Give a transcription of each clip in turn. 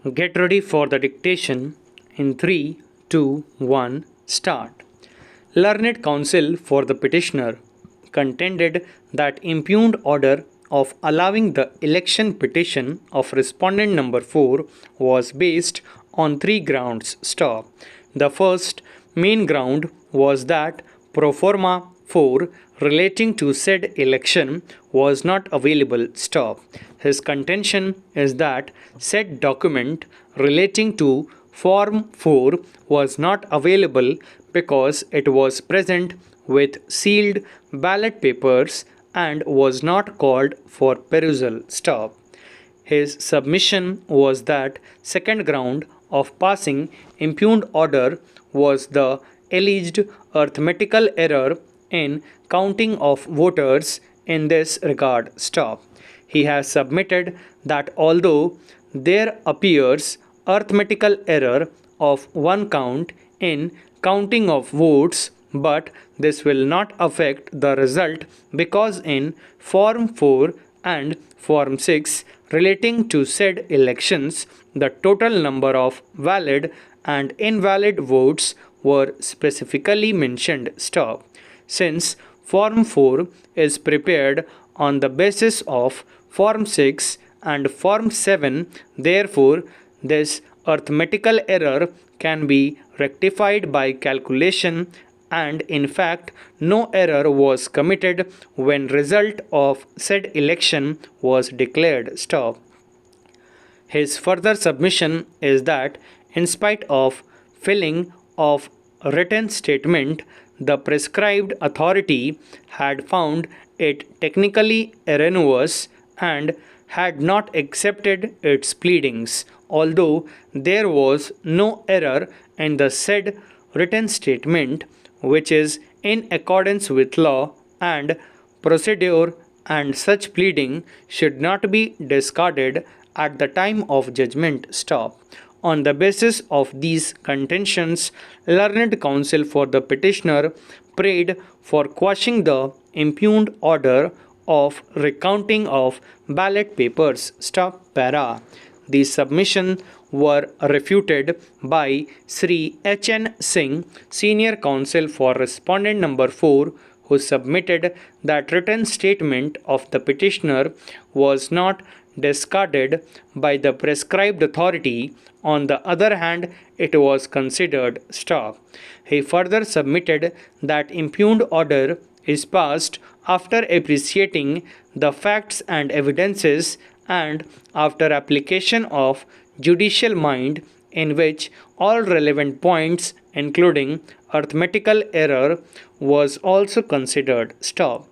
Get ready for the dictation in 3, 2, 1, start. Learned counsel for the petitioner contended that impugned order of allowing the election petition of respondent number 4 was based on three grounds. Stop. The first main ground was that pro forma 4 relating to said election was not available. Stop. His contention is that said document relating to Form 4 was not available because it was present with sealed ballot papers and was not called for perusal. Stop. His submission was that second ground of passing impugned order was the alleged arithmetical error in counting of voters in this regard. Stop. He has submitted that although there appears arithmetical error of one count in counting of votes, but this will not affect the result because in Form 4 and Form 6 relating to said elections, the total number of valid and invalid votes were specifically mentioned. Stop. Since Form 4 is prepared on the basis of Form 6 and Form 7, therefore, this arithmetical error can be rectified by calculation, and in fact no error was committed when result of said election was declared. Stop. His further submission is that in spite of filling of a written statement, the prescribed authority had found it technically erroneous and had not accepted its pleadings, although there was no error in the said written statement, which is in accordance with law and procedure, and such pleading should not be discarded at the time of judgment. Stop. On the basis of these contentions, learned counsel for the petitioner prayed for quashing the impugned order of recounting of ballot papers. Stop. Para. These submissions were refuted by Sri H.N. Singh, senior counsel for respondent number 4, who submitted that written statement of the petitioner was not discarded by the prescribed authority. On the other hand, it was considered. Stop. He further submitted that impugned order is passed after appreciating the facts and evidences and after application of judicial mind, in which all relevant points including arithmetical error was also considered. Stop.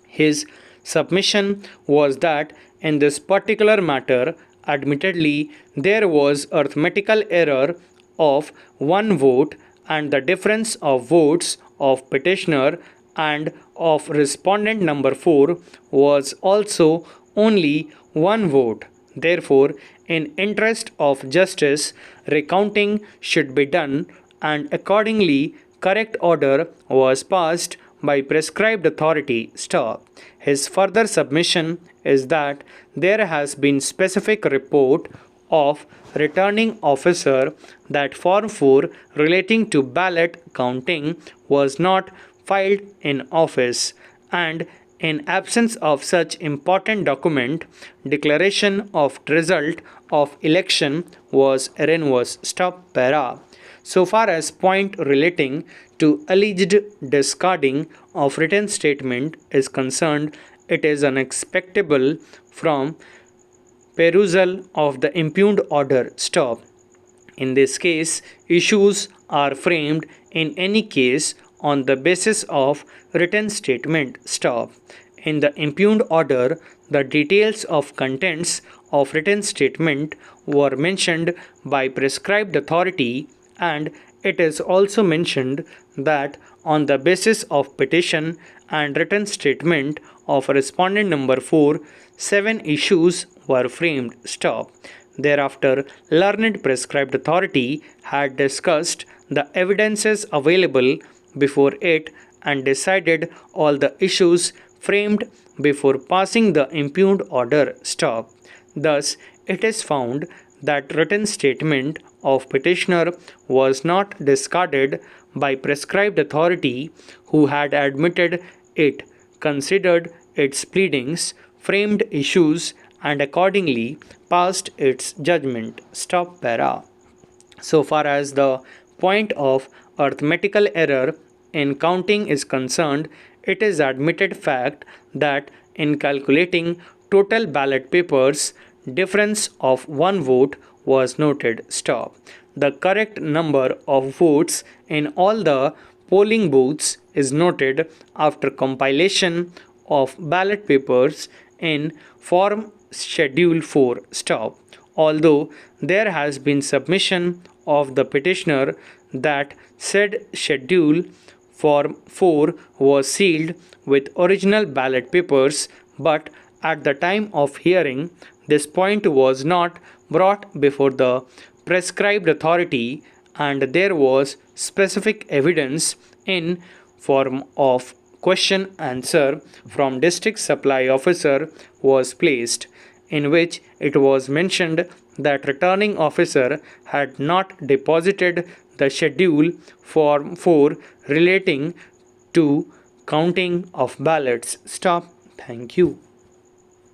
His submission was that in this particular matter, admittedly, there was arithmetical error of one vote, and the difference of votes of petitioner and of respondent number 4 was also only one vote. Therefore, in interest of justice, recounting should be done, and accordingly correct order was passed by prescribed authority. Stop. His further submission is that there has been specific report of returning officer that Form 4 relating to ballot counting was not filed in office, and in absence of such important document, declaration of result of election was erroneous. Stop. Para. So far as point relating to alleged discarding of written statement is concerned, it is unexpectable from perusal of the impugned order. Stop. In this case, issues are framed in any case on the basis of written statement. Stop. In the impugned order, the details of contents of written statement were mentioned by prescribed authority, and it is also mentioned that on the basis of petition and written statement of respondent number 4, 7 issues were framed. Stop. Thereafter, learned prescribed authority had discussed the evidences available before it and decided all the issues framed before passing the impugned order. Stop. Thus, it is found that written statement of petitioner was not discarded by prescribed authority who had admitted it, considered its pleadings, framed issues, and accordingly passed its judgment. Stop para. So far as the point of arithmetical error in counting is concerned, it is admitted fact that in calculating total ballot papers, difference of one vote was noted. Stop. The correct number of votes in all the polling booths is noted after compilation of ballot papers in Form Schedule 4. Stop. Although there has been submission of the petitioner that said Schedule Form 4 was sealed with original ballot papers, but at the time of hearing, this point was not brought before the prescribed authority, and there was specific evidence in form of question answer from district supply officer was placed, in which it was mentioned that returning officer had not deposited the schedule form 4 relating to counting of ballots. Stop. Thank you.